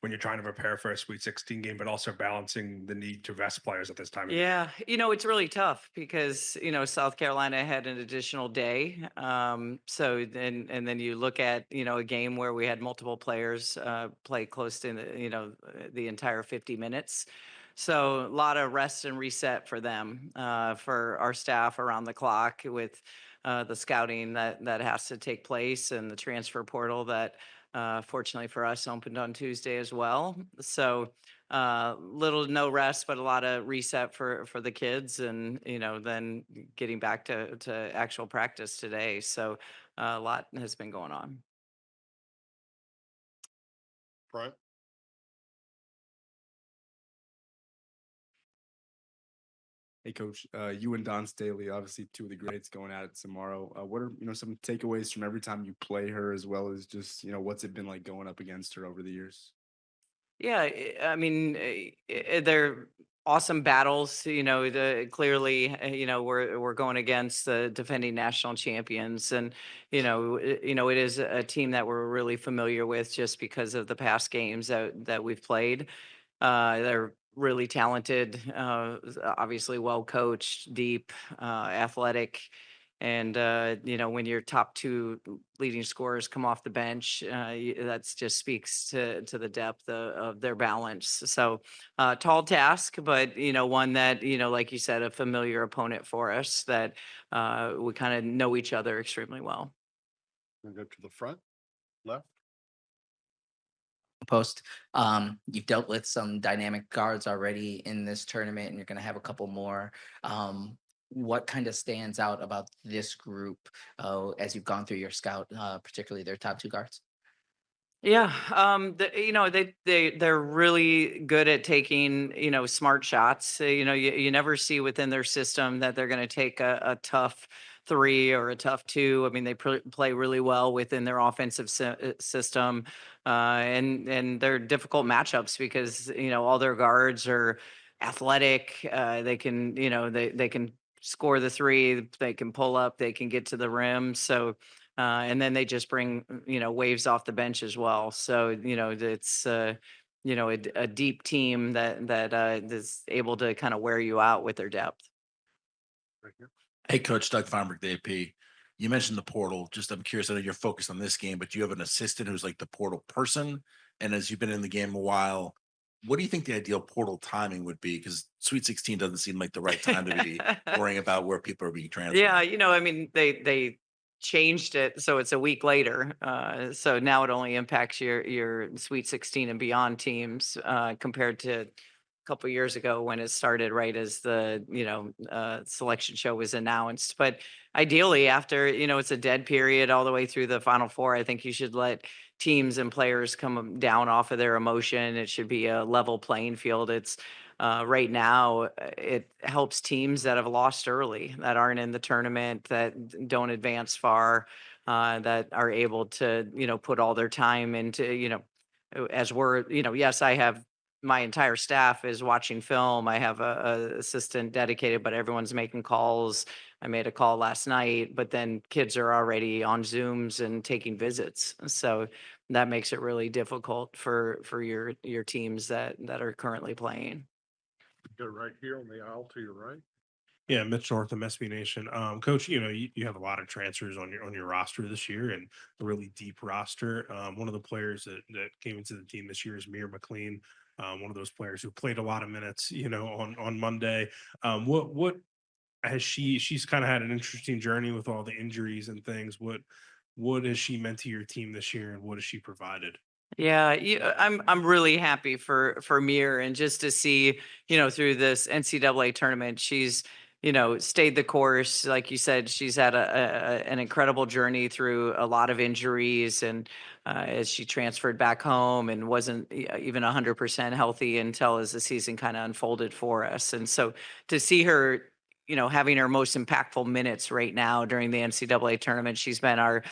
when you're trying to prepare for a Sweet 16 game, but also balancing the need to rest players at this time of the year? Yeah, it's really tough because, South Carolina had an additional day. So then, and then you look at, a game where we had multiple players play close to, the entire 50 minutes. So a lot of rest and reset for them, for our staff around the clock with the scouting that has to take place and the transfer portal that, fortunately for us, opened on Tuesday as well. So, little to no rest, but a lot of reset for the kids, and then getting back to actual practice today. So a lot has been going on. Front. Hey, Coach. You and Don Staley, obviously two of the greats going at it tomorrow. What are some takeaways from every time you play her, as well as just what's it been like going up against her over the years? Yeah, I mean, they're awesome battles. Clearly, we're going against the defending national champions, and it is a team that we're really familiar with just because of the past games that we've played. They're really talented, obviously well coached, deep, athletic. And, when your top two leading scorers come off the bench, that's just speaks to the depth of their balance. So, tall task, but, one that, like you said, a familiar opponent for us that we kind of know each other extremely well. Gonna go to the front, left. Post. You've dealt with some dynamic guards already in this tournament, and you're going to have a couple more. What kind of stands out about this group as you've gone through your scout, particularly their top two guards? Yeah, they're really good at taking smart shots. You never see within their system that they're going to take a tough three or a tough two. I mean, they play really well within their offensive system, and they're difficult matchups because all their guards are athletic. They can they can score the three. They can pull up. They can get to the rim. So and then they just bring, waves off the bench as well. So, it's, a deep team that is able to kind of wear you out with their depth. Right here. Hey, Coach Doug Feinberg, the AP. You mentioned the portal. Just I'm curious. I know you're focused on this game, but do you have an assistant who's like the portal person? And as you've been in the game a while, what do you think the ideal portal timing would be? Because Sweet 16 doesn't seem like the right time to be worrying about where people are being transferred. Yeah, I mean, they changed it so it's a week later. So now it only impacts your Sweet 16 and beyond teams, compared to a couple years ago when it started right as the selection show was announced. But ideally, after it's a dead period all the way through the Final Four, I think you should let teams and players come down off of their emotion. It should be a level playing field. It's right now, it helps teams that have lost early, that aren't in the tournament, that don't advance far, that are able to, put all their time into, as we're, yes, I have my entire staff is watching film. I have a assistant dedicated, but everyone's making calls. I made a call last night, but then kids are already on Zooms and taking visits. So that makes it really difficult for your teams that are currently playing. Go right here on the aisle to your right. Yeah, Mitch Northam, SB Nation. Coach, you have a lot of transfers on your roster this year and a really deep roster. One of the players that came into the team this year is Mir McLean, one of those players who played a lot of minutes, on Monday. What has she's kind of had an interesting journey with all the injuries and things. What has she meant to your team this year, and what has she provided? Yeah, I'm really happy for Mir, and just to see, through this NCAA tournament, she's, stayed the course. Like you said, she's had an incredible journey through a lot of injuries, and as she transferred back home and wasn't even 100% healthy until as the season kind of unfolded for us. And so to see her, having her most impactful minutes right now during the NCAA tournament, she's been our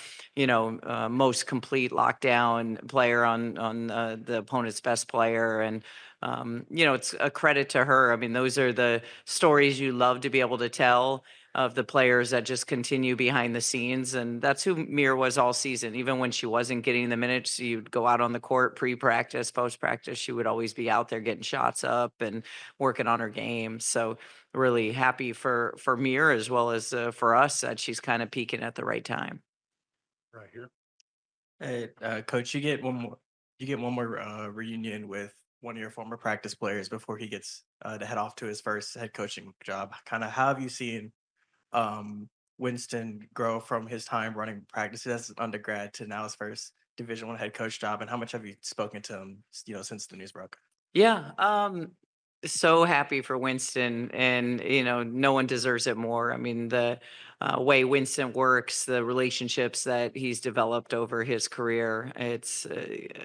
most complete lockdown player on the opponent's best player, and it's a credit to her. I mean, those are the stories you love to be able to tell. of the players that just continue behind the scenes. And that's who Mir was all season. Even when she wasn't getting the minutes, you'd go out on the court pre-practice, post-practice, she would always be out there getting shots up and working on her game. So really happy for Mir as well as for us that she's kind of peaking at the right time. Right here. Hey, coach, you get one more reunion with one of your former practice players before he gets to head off to his first head coaching job. Kind of how have you seen Winston grow from his time running practices as an undergrad to now his first Division I head coach job, and how much have you spoken to him, since the news broke? Yeah, so happy for Winston, and no one deserves it more. I mean, the way Winston works, the relationships that he's developed over his career, it's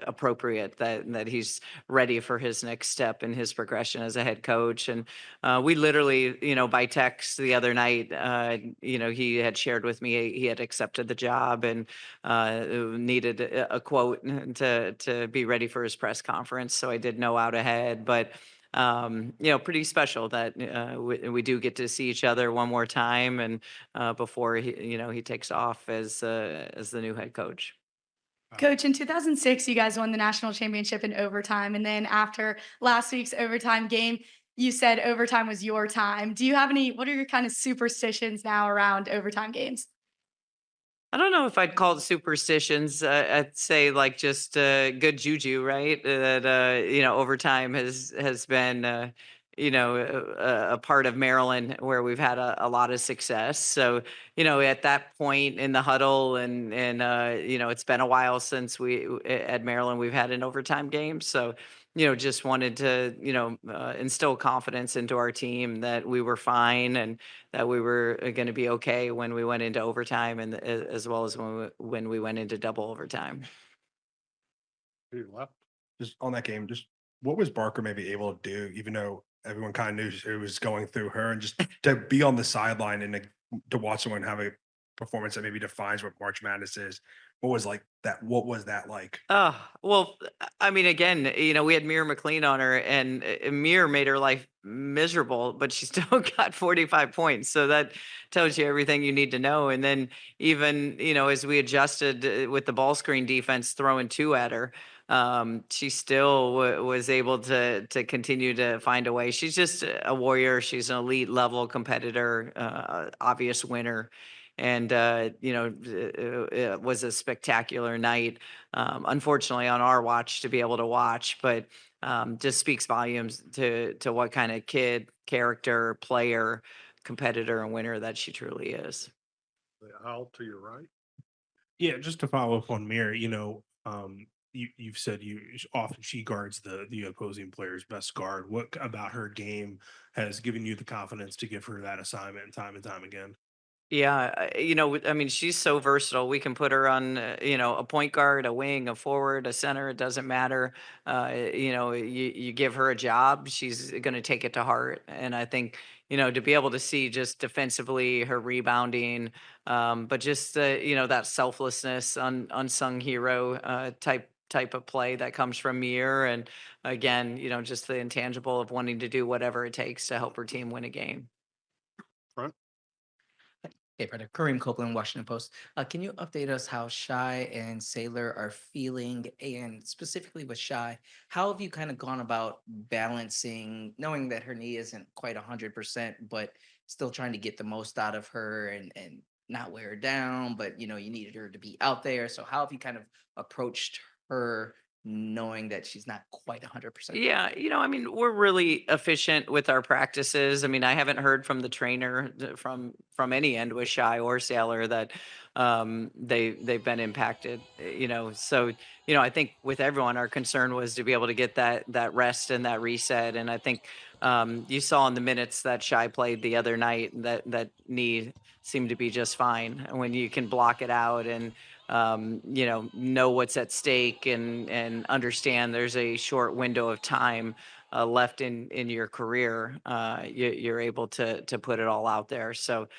appropriate that he's ready for his next step in his progression as a head coach. And we literally, by text the other night, he had shared with me he had accepted the job and needed a quote to be ready for his press conference. So I did know out ahead, but pretty special that we do get to see each other one more time, and before he takes off as the new head coach. Coach, in 2006, you guys won the national championship in overtime. And then after last week's overtime game, you said overtime was your time. What are your kind of superstitions now around overtime games? I don't know if I'd call it superstitions. I'd say like just good juju, right? That overtime has been a part of Maryland where we've had a lot of success. So at that point in the huddle, and it's been a while since we at Maryland we've had an overtime game. So just wanted to instill confidence into our team that we were fine and that we were going to be okay when we went into overtime, and as well as when we went into double overtime. To your left. Just on that game, just what was Barker maybe able to do, even though everyone kind of knew it was going through her, and just to be on the sideline and to watch someone have a performance that maybe defines what March Madness is? What was like that? What was that like? Oh, well, I mean, again, we had Mir McLean on her, and Mir made her life miserable, but she still got 45 points. So that tells you everything you need to know. And then even, as we adjusted with the ball screen defense throwing two at her, she still was able to continue to find a way. She's just a warrior. She's an elite level competitor, obvious winner. And it was a spectacular night. Unfortunately, on our watch to be able to watch, but just speaks volumes to what kind of kid, character, player, competitor, and winner that she truly is. The aisle to your right. Yeah, just to follow up on Mir, you've said often she guards the opposing player's best guard. What about her game has given you the confidence to give her that assignment time and time again? Yeah, I mean, she's so versatile. We can put her on, a point guard, a wing, a forward, a center. It doesn't matter. You give her a job, she's going to take it to heart. And I think, to be able to see just defensively her rebounding, but just that selflessness, unsung hero type of play that comes from Mir, and again, just the intangible of wanting to do whatever it takes to help her team win a game. Front. Hey, brother. Kareem Copeland, Washington Post. Can you update us how Shy and Sailor are feeling, and specifically with Shy, how have you kind of gone about balancing, knowing that her knee isn't quite 100%, but still trying to get the most out of her and not wear her down, but you needed her to be out there. So how have you kind of approached her, knowing that she's not quite 100%? Yeah, I mean, we're really efficient with our practices. I mean, I haven't heard from the trainer from any end with Shy or Sailor that they've been impacted. So I think with everyone, our concern was to be able to get that rest and that reset. And I think you saw in the minutes that Shy played the other night that knee seemed to be just fine when you can block it out and know what's at stake and understand there's a short window of time left in your career. You're able to put it all out there. So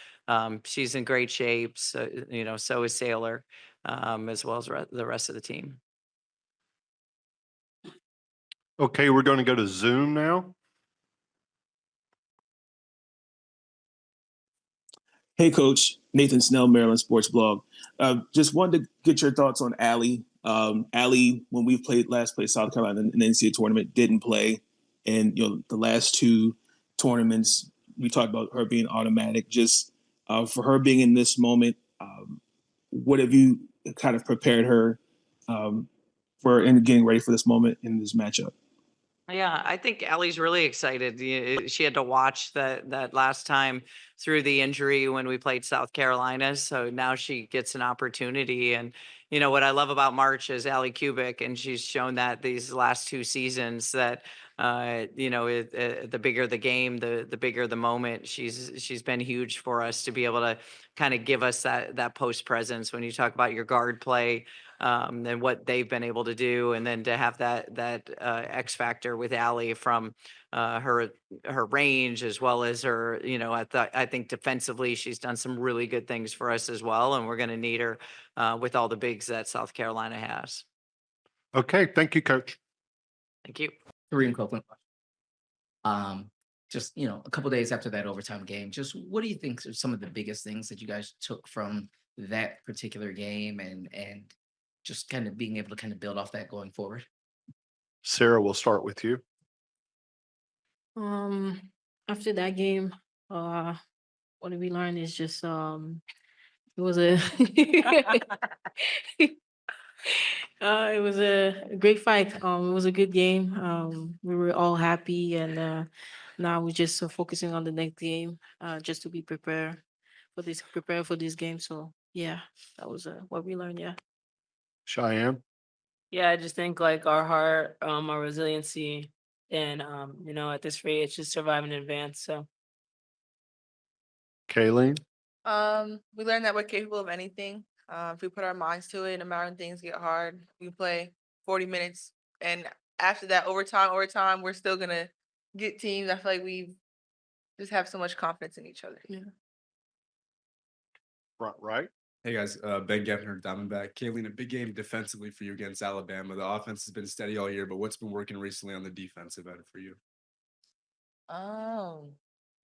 she's in great shape. So, so is Sailor, as well as the rest of the team. Okay, we're going to go to Zoom now. Hey, Coach. Nathan Snell, Maryland Sports Blog. Just wanted to get your thoughts on Alli. Alli, when we last played South Carolina in the NCAA tournament, didn't play, and the last two tournaments we talked about her being automatic. Just for her being in this moment, what have you kind of prepared her for in getting ready for this moment in this matchup? Yeah, I think Allie's really excited. She had to watch that last time through the injury when we played South Carolina, so now she gets an opportunity. And what I love about March is Allie Kubik, and she's shown that these last two seasons that the bigger the game, the bigger the moment. She's been huge for us to be able to kind of give us that post presence when you talk about your guard play, and what they've been able to do, and then to have that X factor with Allie from her range as well as her, I think defensively she's done some really good things for us as well, and we're going to need her with all the bigs that South Carolina has. Okay, thank you, Coach. Thank you. Kareem Copeland. Just a couple days after that overtime game, just what do you think are some of the biggest things that you guys took from that particular game, and just kind of being able to kind of build off that going forward? Sarah, we'll start with you. Um, After that game, what did we learn is just it was a it was a great fight. It was a good game. We were all happy, and now we're just focusing on the next game, just to be prepared for this game. So yeah, that was what we learned. Yeah. Cheyenne, Yeah, I just think like our heart, our resiliency, and at this rate, it's just survive in advance. So Kayleen, We learned that we're capable of anything. If we put our minds to it, no matter when things get hard, we play 40 minutes, and after that overtime, we're still gonna get teams. I feel like we just have so much confidence in each other. Yeah. front right. Hey guys, Ben Geffner, Diamondback. Kayleen, a big game defensively for you against Alabama. The offense has been steady all year, but what's been working recently on the defensive end for you? Oh,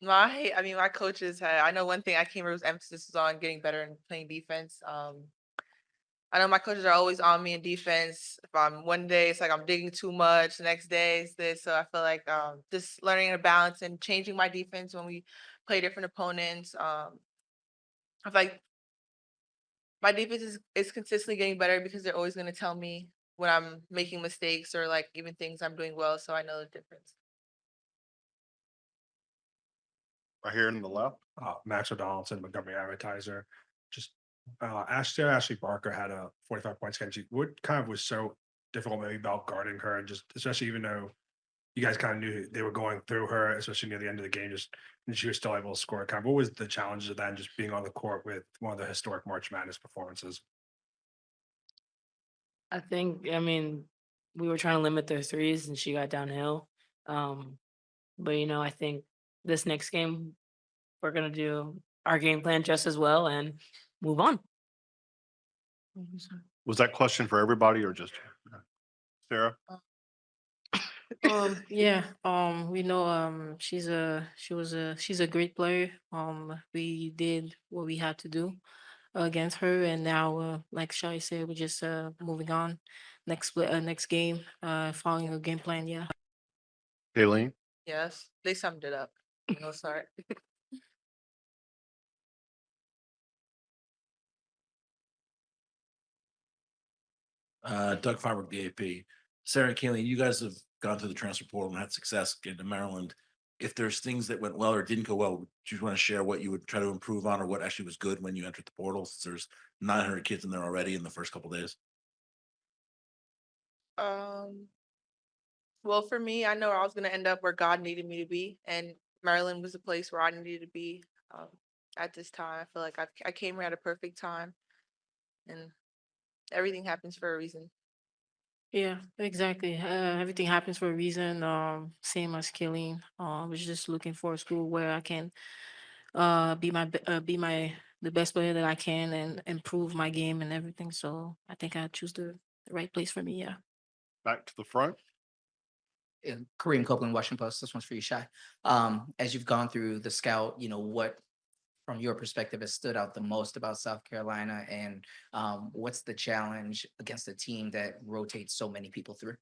my coaches had. I know one thing I came here was emphasis was on getting better and playing defense. I know my coaches are always on me in defense. If I'm one day, it's like I'm digging too much. The next day, it's this. So I feel like just learning a balance and changing my defense when we play different opponents. I feel like my defense is consistently getting better because they're always going to tell me when I'm making mistakes or like even things I'm doing well. So I know the difference. Right here in the left. Maxwell Donaldson, Montgomery Advertiser. Just Ashley Barker had a 45 points game. What kind of was so difficult maybe about guarding her, and just especially even though you guys kind of knew they were going through her, especially near the end of the game, just and she was still able to score. Kind of what was the challenges of that, and just being on the court with one of the historic March Madness performances? I think, we were trying to limit their threes, and she got downhill. But I think this next game we're gonna do our game plan just as well and move on. Was that question for everybody or just Sarah? Yeah. We know she's a great player. We did what we had to do against her, and now like Shai said, we're just moving on. Next game, following a game plan. Yeah. Kayleen, Yes, they summed it up. No, sorry. Doug Farber, DAP. Sarah and Kayleen, you guys have gone through the transfer portal and had success getting to Maryland. If there's things that went well or didn't go well, do you want to share what you would try to improve on or what actually was good when you entered the portal? Since there's 900 kids in there already in the first couple days. Um, well, for me, I know I was gonna end up where God needed me to be, and Maryland was the place where I needed to be um, at this time. I feel like I came here at a perfect time, and everything happens for a reason. Yeah, exactly. Everything happens for a reason. Same as Killing. I was just looking for a school where I can be my the best player that I can and improve my game and everything. So I think I choose the right place for me. Yeah. back to the front. Kareem Copeland, Washington Post. This one's for you, Shy. As you've gone through the scout, what from your perspective has stood out the most about South Carolina, and what's the challenge against a team that rotates so many people through?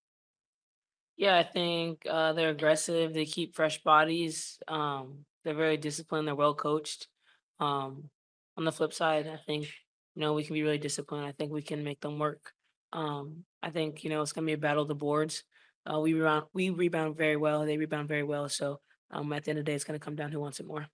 Yeah, I think they're aggressive. They keep fresh bodies. They're very disciplined. They're well coached. Um, on the flip side, I think we can be really disciplined. I think we can make them work. I think it's gonna be a battle of the boards. We rebound very well. They rebound very well. So at the end of the day, it's gonna come down who wants it more.